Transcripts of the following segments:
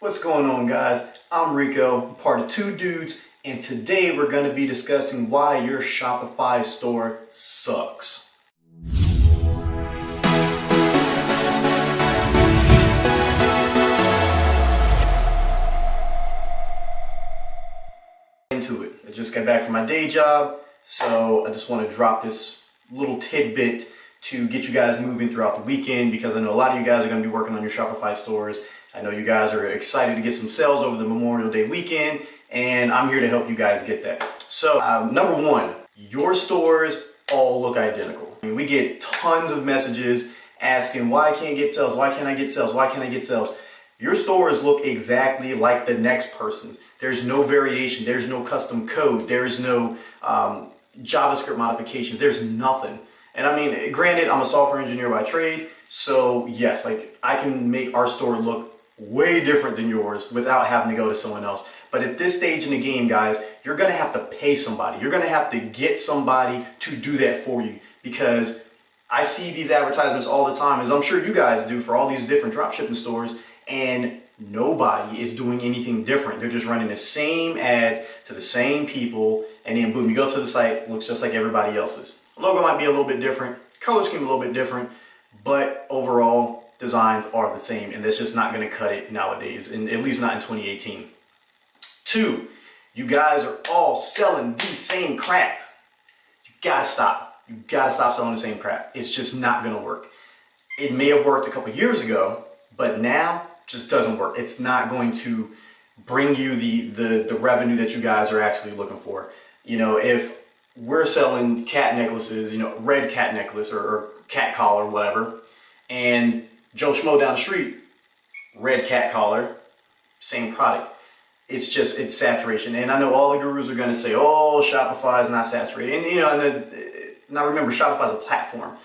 What's going on, guys? I'm Rico, part of Two Dudes, and today we're going to be discussing why your Shopify store sucks. Into it. I just got back from my day job, so I just want to drop this little tidbit to get you guys moving throughout the weekend, because I know a lot of you guys are going to be working on your Shopify stores. I know you guys are excited to get some sales over the Memorial Day weekend, and I'm here to help you guys get that. So, number one, your stores all look identical. I mean, we get tons of messages asking, why I can't get sales? Why can't I get sales? Why can't I get sales? Your stores look exactly like the next person's. There's no variation. There's no custom code. There's no JavaScript modifications. There's nothing. And I mean, granted, I'm a software engineer by trade, so yes, like I can make our store look way different than yours without having to go to someone else. But at this stage in the game, guys, you're gonna have to pay somebody. You're gonna have to get somebody to do that for you, because I see these advertisements all the time, as I'm sure you guys do, for all these different dropshipping stores, and nobody is doing anything different. They're just running the same ads to the same people, and then boom, you go to the site, looks just like everybody else's. Logo might be a little bit different, color scheme a little bit different, but overall designs are the same, and that's just not going to cut it nowadays, and at least not in 2018. Two, you guys are all selling the same crap. You gotta stop. You gotta stop selling the same crap. It's just not going to work. It may have worked a couple years ago, but now just doesn't work. It's not going to bring you the revenue that you guys are actually looking for. You know, if we're selling cat necklaces, you know, red cat necklace or cat collar, whatever, and Joe Schmo down the street, red cat collar, same product. It's saturation. And I know all the gurus are going to say, oh, Shopify is not saturated. And, you know, now remember, Shopify is a platform.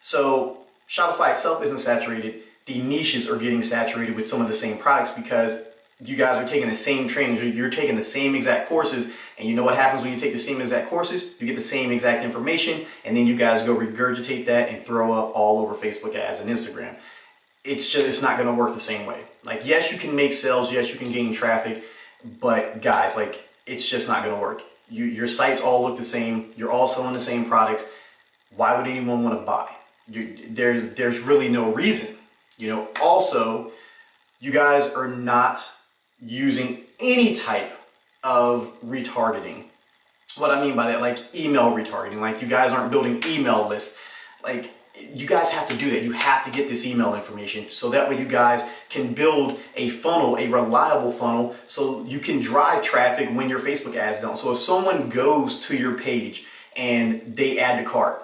So Shopify itself isn't saturated. The niches are getting saturated with some of the same products, because you guys are taking the same trainings, you're taking the same exact courses, and you know what happens when you take the same exact courses? You get the same exact information, and then you guys go regurgitate that and throw up all over Facebook ads and Instagram. It's not going to work the same way. Like, yes, you can make sales, yes, you can gain traffic, but guys, like, it's just not going to work. Your sites all look the same, you're all selling the same products. Why would anyone want to buy? There's really no reason. You know, also, you guys are not using any type of retargeting. What I mean by that, like email retargeting, like you guys aren't building email lists. Like, you guys have to do that. You have to get this email information, so that way you guys can build a funnel, a reliable funnel, so you can drive traffic when your Facebook ads don't. So if someone goes to your page and they add to cart,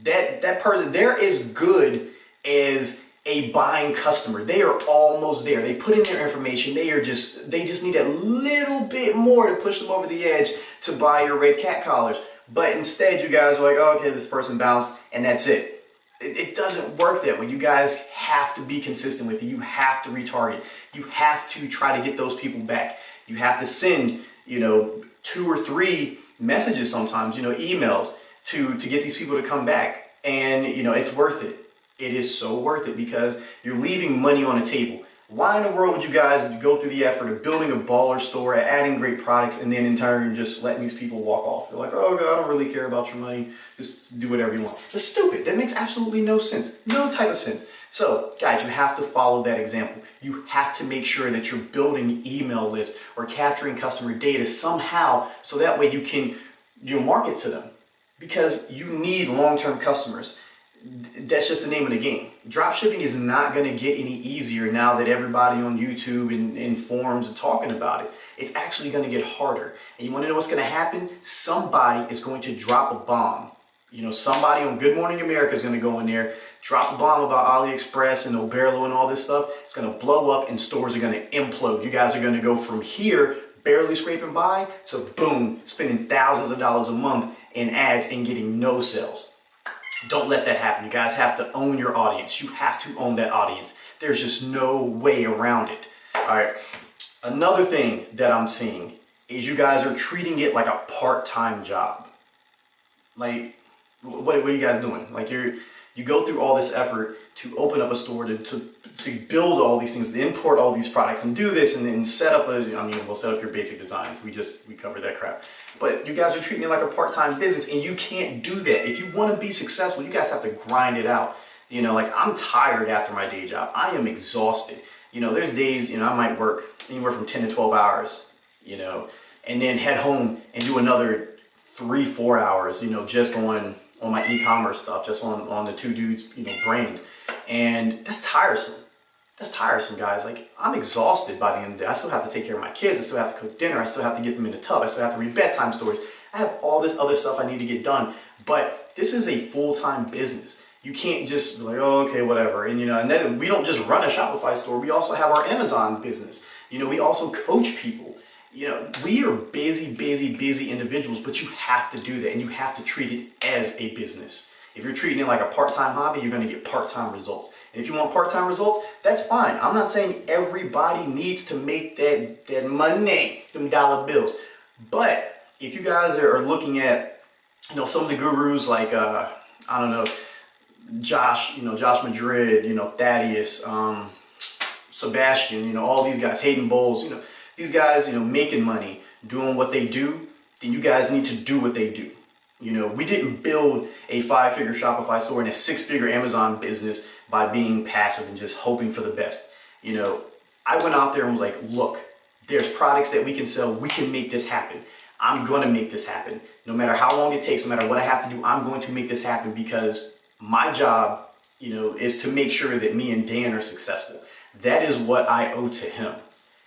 that person, they're as good as a buying customer. They are almost there. They put in their information. They just need a little bit more to push them over the edge to buy your red cat collars. But instead, you guys are like, oh, okay, this person bounced, and that's it. It doesn't work that way. You guys have to be consistent with it. You have to retarget. You have to try to get those people back. You have to send, you know, 2 or 3 messages sometimes, you know, emails to get these people to come back. And, you know, it's worth it. It is so worth it, because you're leaving money on the table. Why in the world would you guys go through the effort of building a baller store, adding great products, and then in turn just letting these people walk off? You're like, oh God, I don't really care about your money. Just do whatever you want. That's stupid. That makes absolutely no sense. No type of sense. So guys, you have to follow that example. You have to make sure that you're building email lists or capturing customer data somehow, so that way you'll market to them, because you need long-term customers. That's just the name of the game. Dropshipping is not going to get any easier now that everybody on YouTube and forums are talking about it. It's actually going to get harder. And you want to know what's going to happen? Somebody is going to drop a bomb. You know, somebody on Good Morning America is going to go in there, drop a bomb about AliExpress and Oberlo and all this stuff. It's going to blow up, and stores are going to implode. You guys are going to go from here, barely scraping by, to boom, spending thousands of dollars a month in ads and getting no sales. Don't let that happen. You guys have to own your audience. You have to own that audience. There's just no way around it. All right. Another thing that I'm seeing is you guys are treating it like a part-time job. Like, what are you guys doing? Like, you go through all this effort to open up a store, to build all these things, to import all these products and do this and then set up we'll set up your basic designs. We covered that crap. But you guys are treating it like a part-time business, and you can't do that. If you want to be successful, you guys have to grind it out. Like I'm tired after my day job. I am exhausted. There's days, I might work anywhere from 10 to 12 hours, and then head home and do another 3-4 hours, just on my e-commerce stuff, just on the Two Dudes, brand. And that's tiresome. That's tiresome, guys. Like, I'm exhausted by the end of the day. I still have to take care of my kids. I still have to cook dinner. I still have to get them in the tub. I still have to read bedtime stories. I have all this other stuff I need to get done. But this is a full-time business. You can't just be like, oh, okay, whatever. And, and then we don't just run a Shopify store. We also have our Amazon business. We also coach people. We are busy individuals, but you have to do that, and you have to treat it as a business. If you're treating it like a part-time hobby, you're going to get part-time results. And if you want part-time results, that's fine. I'm not saying everybody needs to make that money, them dollar bills. But if you guys are looking at, some of the gurus like, Josh Madrid, Thaddeus, Sebastian, all these guys, Hayden Bowles, these guys, making money, doing what they do, then you guys need to do what they do. We didn't build a 5-figure Shopify store and a 6-figure Amazon business by being passive and just hoping for the best. I went out there and was like, look, there's products that we can sell. We can make this happen. I'm going to make this happen. No matter how long it takes, no matter what I have to do, I'm going to make this happen because my job, is to make sure that me and Dan are successful. That is what I owe to him.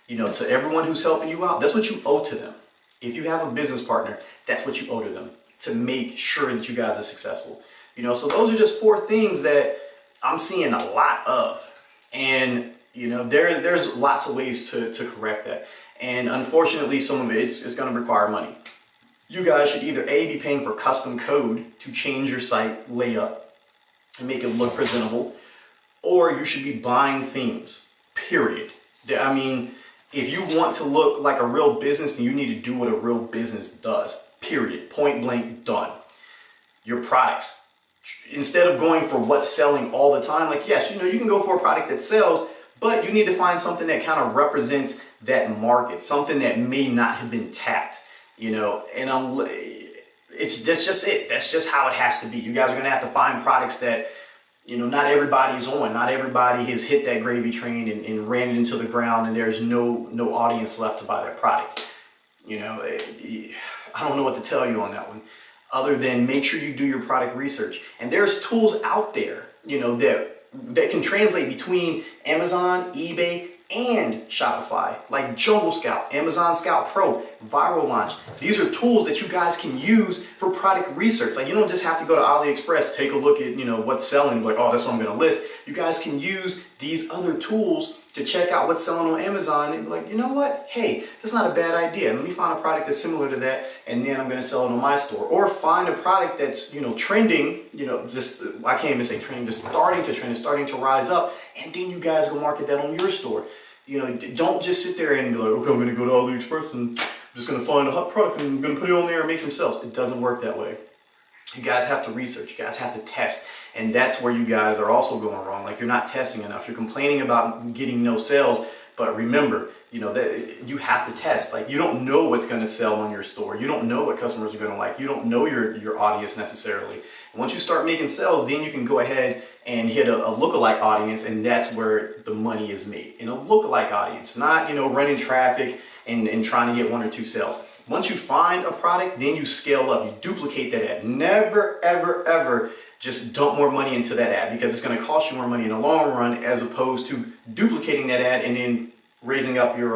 To everyone who's helping you out, that's what you owe to them. If you have a business partner, that's what you owe to them, to make sure that you guys are successful. So those are just 4 things that I'm seeing a lot of. And, there's lots of ways to correct that. And unfortunately, some of it's going to require money. You guys should either A, be paying for custom code to change your site layup and make it look presentable, or you should be buying themes, period. If you want to look like a real business, then you need to do what a real business does, period. Point blank, done. Your products. Instead of going for what's selling all the time, like, yes, you can go for a product that sells, but you need to find something that kind of represents that market, something that may not have been tapped, and that's just it. That's just how it has to be. You guys are going to have to find products that, not everybody's on. Not everybody has hit that gravy train and ran it into the ground, and there's no audience left to buy that product. I don't know what to tell you on that one, other than make sure you do your product research. And there's tools out there, that can translate between Amazon, eBay, and Shopify, like Jungle Scout, Amazon Scout Pro, Viral Launch. These are tools that you guys can use for product research. Like, you don't just have to go to AliExpress, take a look at, what's selling, like, oh, that's what I'm going to list. You guys can use these other tools to check out what's selling on Amazon and be like, you know what? Hey, that's not a bad idea. Let me find a product that's similar to that, and then I'm going to sell it on my store. Or find a product that's, trending, just, I can't even say trending, just starting to trend, starting to rise up, and then you guys go market that on your store. Don't just sit there and be like, okay, I'm going to go to AliExpress and I'm just going to find a hot product and I'm going to put it on there and make some sales. It doesn't work that way. You guys have to research. You guys have to test. And that's where you guys are also going wrong. Like, you're not testing enough. You're complaining about getting no sales. But remember, that you have to test. Like, you don't know what's going to sell on your store. You don't know what customers are going to like. You don't know your audience necessarily. And once you start making sales, then you can go ahead and hit a lookalike audience, and that's where the money is made. In a lookalike audience, not, running traffic and trying to get 1 or 2 sales. Once you find a product, then you scale up. You duplicate that ad. Never, ever, ever just dump more money into that ad, because it's going to cost you more money in the long run, as opposed to duplicating that ad and then raising up your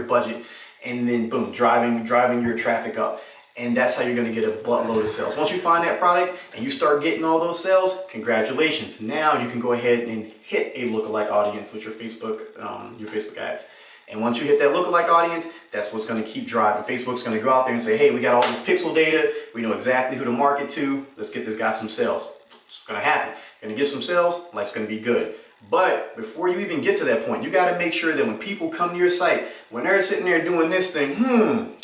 budget, and then boom, driving your traffic up. And that's how you're going to get a buttload of sales. Once you find that product and you start getting all those sales, congratulations. Now you can go ahead and hit a lookalike audience with your Facebook ads. And once you hit that lookalike audience, that's what's going to keep driving. Facebook's going to go out there and say, hey, we got all this pixel data. We know exactly who to market to. Let's get this guy some sales. It's going to happen. Going to get some sales. Life's going to be good. But before you even get to that point, you got to make sure that when people come to your site, when they're sitting there doing this thing,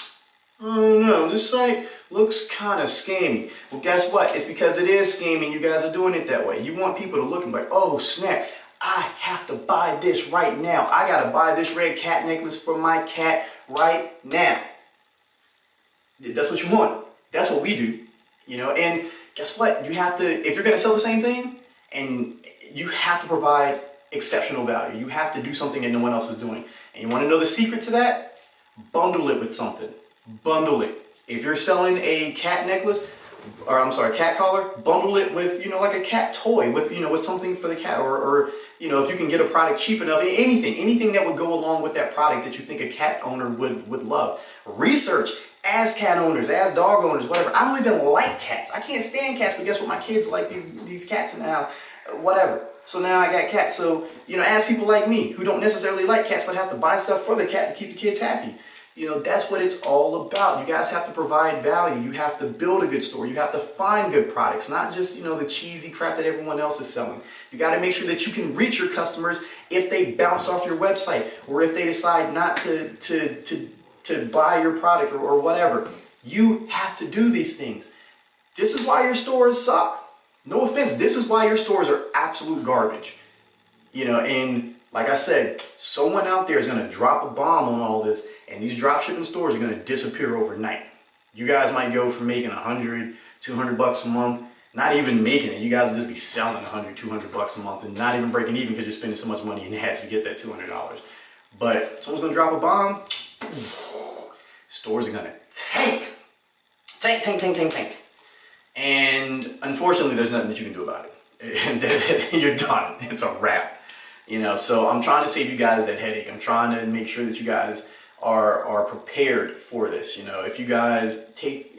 I don't know, this site looks kind of scammy. Well, guess what? It's because it is scammy. You guys are doing it that way. You want people to look and be like, oh snap, I have to buy this right now. I gotta buy this red cat necklace for my cat right now. That's what you want. That's what we do. And guess what? You have to, if you're gonna sell the same thing, and you have to provide exceptional value. You have to do something that no one else is doing. And you want to know the secret to that? Bundle it with something. Bundle it. If you're selling a cat necklace, or I'm sorry, cat collar, bundle it with, like a cat toy, with, with something for the cat, or if you can get a product cheap enough, anything that would go along with that product that you think a cat owner would love. Research. As cat owners, as dog owners, whatever. I don't even like cats. I can't stand cats, but guess what? My kids like these cats in the house. Whatever. So now I got cats. So, as people like me who don't necessarily like cats but have to buy stuff for the cat to keep the kids happy. That's what it's all about. You guys have to provide value. You have to build a good store. You have to find good products, not just, the cheesy crap that everyone else is selling. You got to make sure that you can reach your customers if they bounce off your website, or if they decide not to buy your product, or whatever. You have to do these things. This is why your stores suck. No offense, this is why your stores are absolute garbage. And like I said, someone out there is going to drop a bomb on all this, and these dropshipping stores are going to disappear overnight. You guys might go from making $100, $200 a month, not even making it. You guys will just be selling $100, $200 a month and not even breaking even because you're spending so much money in ads to get that $200. But someone's going to drop a bomb. Stores are gonna tank. And unfortunately, there's nothing that you can do about it. And you're done. It's a wrap. So I'm trying to save you guys that headache. I'm trying to make sure that you guys are prepared for this. If you guys take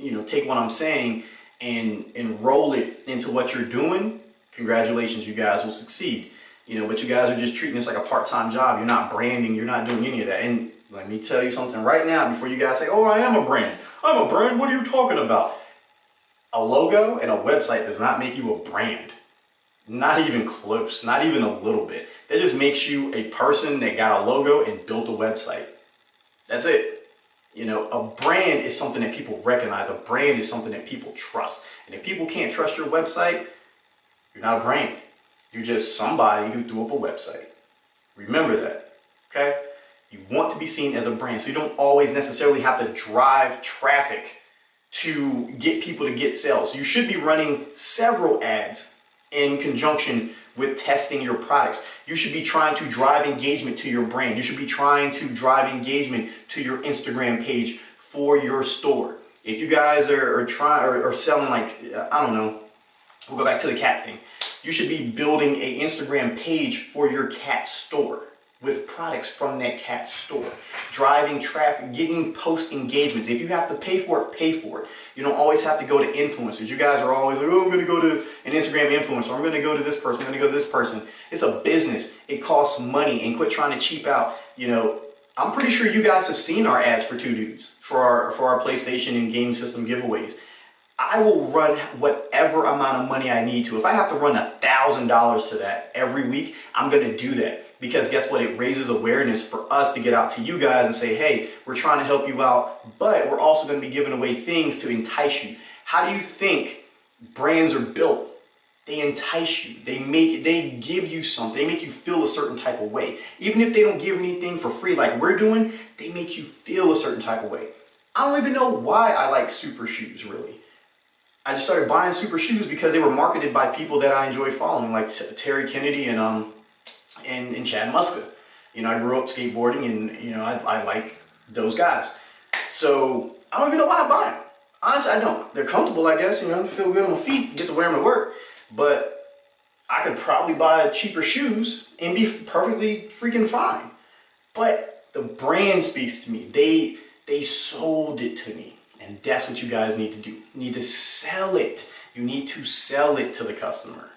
what I'm saying and enroll it into what you're doing, congratulations, you guys will succeed. But you guys are just treating this like a part-time job. You're not branding. You're not doing any of that. And let me tell you something right now before you guys say, oh, I am a brand. I'm a brand. What are you talking about? A logo and a website does not make you a brand. Not even close. Not even a little bit. That just makes you a person that got a logo and built a website. That's it. A brand is something that people recognize. A brand is something that people trust. And if people can't trust your website, you're not a brand. You're just somebody who threw up a website. Remember that. Okay? You want to be seen as a brand, so you don't always necessarily have to drive traffic to get people to get sales. You should be running several ads in conjunction with testing your products. You should be trying to drive engagement to your brand. You should be trying to drive engagement to your Instagram page for your store. If you guys are selling, like, I don't know, we'll go back to the cat thing. You should be building an Instagram page for your cat store, with products from that cat store, driving traffic, getting post engagements. If you have to pay for it, pay for it. You don't always have to go to influencers. You guys are always like, oh, I'm going to go to an Instagram influencer. I'm going to go to this person. I'm going to go to this person. It's a business. It costs money, and quit trying to cheap out. I'm pretty sure you guys have seen our ads for Two Dudes for our PlayStation and game system giveaways. I will run whatever amount of money I need to. If I have to run $1,000 to that every week, I'm going to do that. Because guess what? It raises awareness for us to get out to you guys and say, hey, we're trying to help you out, but we're also going to be giving away things to entice you. How do you think brands are built? They entice you. They give you something. They make you feel a certain type of way. Even if they don't give anything for free like we're doing, they make you feel a certain type of way. I don't even know why I like Super Shoes, really. I just started buying Super Shoes because they were marketed by people that I enjoy following, like Terry Kennedy and Chad Muska. I grew up skateboarding, and I like those guys. So I don't even know why I buy them. Honestly, I don't. They're comfortable, I guess. Feel good on my feet, get to wear them to work. But I could probably buy cheaper shoes and be perfectly freaking fine. But the brand speaks to me. They sold it to me. And that's what you guys need to do. You need to sell it. You need to sell it to the customer.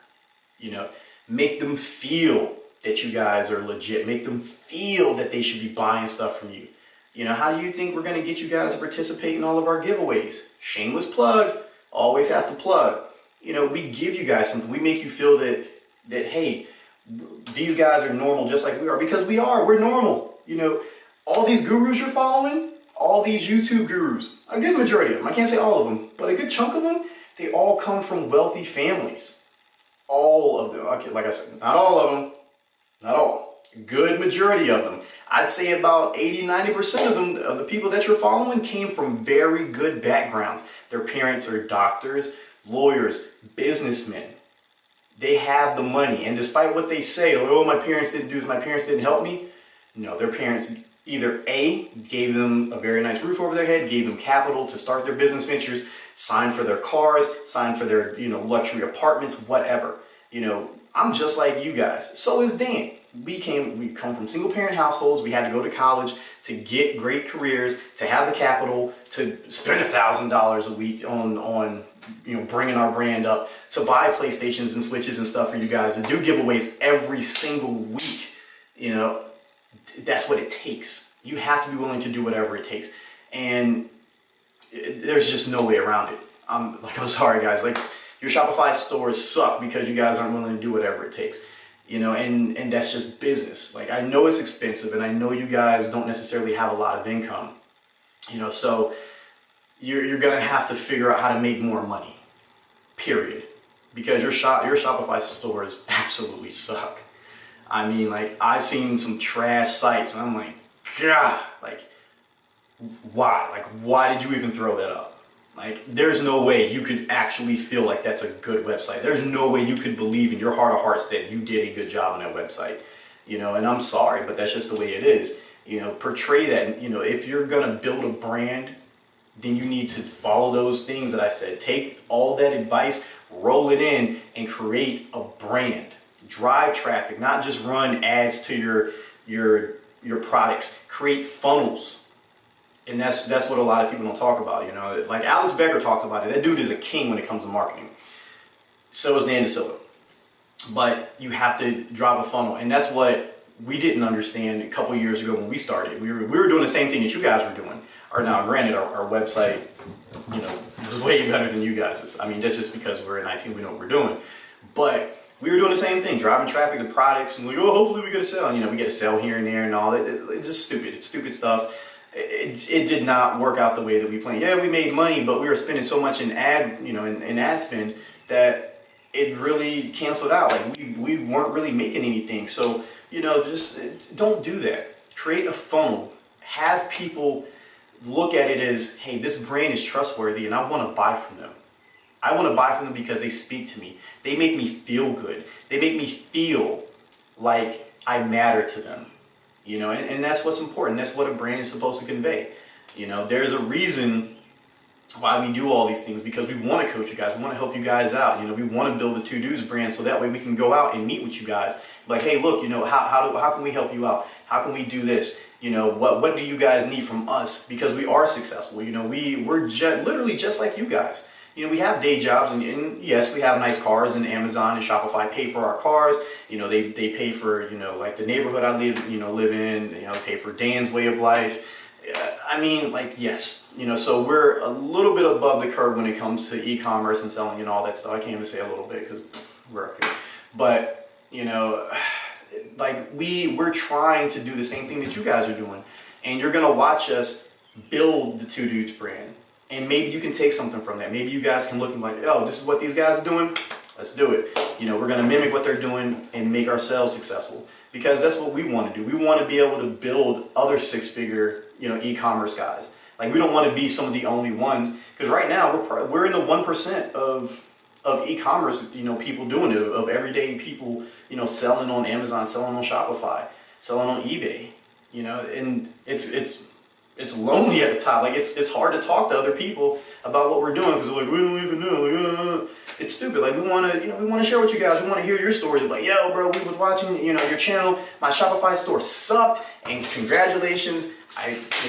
Make them feel that you guys are legit. Make them feel that they should be buying stuff from you. How do you think we're going to get you guys to participate in all of our giveaways? Shameless plug. Always have to plug. We give you guys something. We make you feel that hey, these guys are normal just like we are, because we are. We're normal. All these gurus you're following, all these YouTube gurus, a good majority of them, I can't say all of them, but a good chunk of them, they all come from wealthy families. All of them. Okay, like I said, not all of them, not all. Good majority of them. I'd say about 80-90% of them, of the people that you're following, came from very good backgrounds. Their parents are doctors, lawyers, businessmen. They have the money, and despite what they say, like, oh, my parents didn't do this, my parents didn't help me. No, their parents either A, gave them a very nice roof over their head, gave them capital to start their business ventures, signed for their cars, signed for their, luxury apartments, whatever. I'm just like you guys. So is Dan. We come from single parent households. We had to go to college to get great careers, to have the capital, to spend $1,000 a week on bringing our brand up, to buy PlayStations and Switches and stuff for you guys, to do giveaways every single week. That's what it takes. You have to be willing to do whatever it takes. And there's just no way around it. I'm sorry guys, your Shopify stores suck because you guys aren't willing to do whatever it takes. And that's just business. I know it's expensive, and I know you guys don't necessarily have a lot of income. So you're gonna have to figure out how to make more money. Period. Because your Shopify stores absolutely suck. I mean, I've seen some trash sites, and I'm like, God, why? Why did you even throw that up? There's no way you could actually feel like that's a good website. There's no way you could believe in your heart of hearts that you did a good job on that website. And I'm sorry, but that's just the way it is. Portray that. If you're gonna build a brand, then you need to follow those things that I said. Take all that advice, roll it in, and create a brand. Drive traffic, not just run ads to your products. Create funnels. And that's what a lot of people don't talk about, Like Alex Becker talked about it. That dude is a king when it comes to marketing. So is Dan DeSilva. But you have to drive a funnel, and that's what we didn't understand a couple years ago when we started. We were doing the same thing that you guys were doing. Or now, granted, our website, was way better than you guys'. I mean, that's just because we're in IT, we know what we're doing. But we were doing the same thing, driving traffic to products, and hopefully we get a sell. We get a sell here and there and all. It's just stupid. It's stupid stuff. It did not work out the way that we planned. Yeah, we made money, but we were spending so much in ad spend that it really canceled out. We weren't really making anything. So, just don't do that. Create a funnel. Have people look at it as, hey, this brand is trustworthy and I want to buy from them. I want to buy from them because they speak to me. They make me feel good. They make me feel like I matter to them. And that's what's important. That's what a brand is supposed to convey. There's a reason why we do all these things, because we want to coach you guys. We want to help you guys out. We want to build the Two Dudes brand so that way we can go out and meet with you guys. Like, hey, look, how can we help you out? How can we do this? What do you guys need from us? Because we are successful. We're literally just like you guys. We have day jobs, and yes, we have nice cars, and Amazon and Shopify pay for our cars. They pay for, like the neighborhood I live in, they pay for Dan's way of life. Yes, so we're a little bit above the curve when it comes to e-commerce and selling and all that stuff. I can't even say a little bit because we're up here. But, we're trying to do the same thing that you guys are doing. And you're going to watch us build the Two Dudes brand. And maybe you can take something from that. Maybe you guys can look and be like, oh, this is what these guys are doing. Let's do it. We're going to mimic what they're doing and make ourselves successful. Because that's what we want to do. We want to be able to build other six-figure, e-commerce guys. We don't want to be some of the only ones. Because right now, we're in the 1% of e-commerce, people doing it, of everyday people, selling on Amazon, selling on Shopify, selling on eBay, and it's lonely at the top. It's hard to talk to other people about what we're doing because they're like, we don't even know. It's stupid. We want to share with you guys. We want to hear your stories. Like, yo, bro, we was watching, your channel. My Shopify store sucked, and congratulations.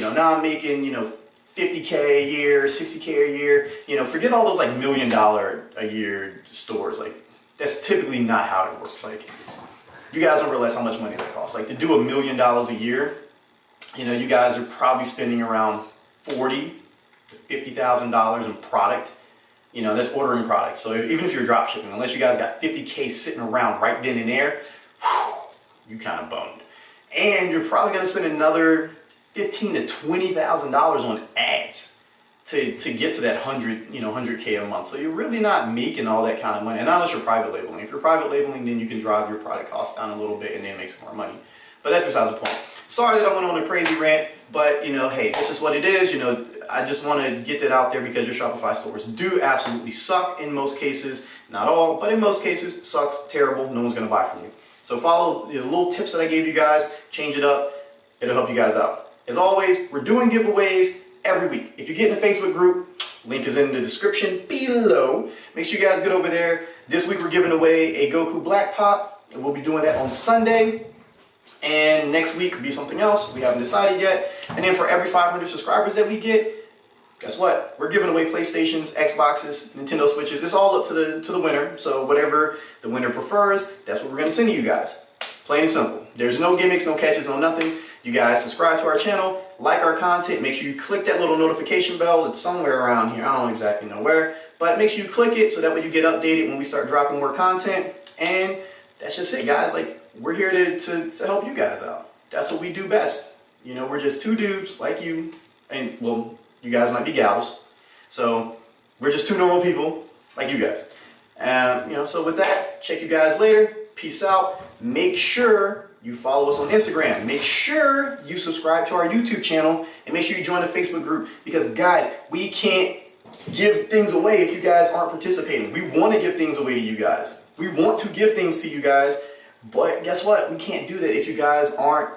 Now I'm making, $50K a year, $60K a year. Forget all those $1 million a year stores. That's typically not how it works. You guys don't realize how much money that costs. To do $1 million a year, you guys are probably spending around $40,000 to $50,000 in product. That's ordering product. So even if you're drop shipping, unless you guys got $50K sitting around right then and there, you kind of boned. And you're probably going to spend another $15,000 to $20,000 on ads to get to that 100K a month. So you're really not making all that kind of money, and not unless you're private labeling. If you're private labeling, then you can drive your product costs down a little bit and then make some more money. But that's besides the point. Sorry that I went on a crazy rant, but hey, it's just what it is. I just want to get that out there because your Shopify stores do absolutely suck in most cases. Not all, but in most cases, sucks, terrible. No one's going to buy from you. So follow the little tips that I gave you guys, change it up. It'll help you guys out. As always, we're doing giveaways every week. If you get in the Facebook group, link is in the description below. Make sure you guys get over there. This week we're giving away a Goku Black Pop, and we'll be doing that on Sunday. And next week will be something else. We haven't decided yet. And then for every 500 subscribers that we get, guess what? We're giving away PlayStations, Xboxes, Nintendo Switches. It's all up to the winner. So whatever the winner prefers, that's what we're going to send to you guys. Plain and simple. There's no gimmicks, no catches, no nothing. You guys subscribe to our channel, like our content, make sure you click that little notification bell. It's somewhere around here. I don't exactly know where, but make sure you click it so that way you get updated when we start dropping more content. And that's just it, guys. We're here to help you guys out. That's what we do best. We're just two dudes like you, and well, you guys might be gals. So we're just two normal people like you guys. So with that, check you guys later. Peace out. Make sure you follow us on Instagram. Make sure you subscribe to our YouTube channel, and make sure you join the Facebook group, because guys, we can't give things away if you guys aren't participating. We want to give things away to you guys. We want to give things to you guys, but guess what? We can't do that if you guys aren't,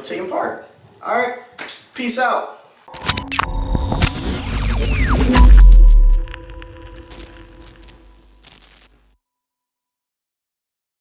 taking part. All right, peace out.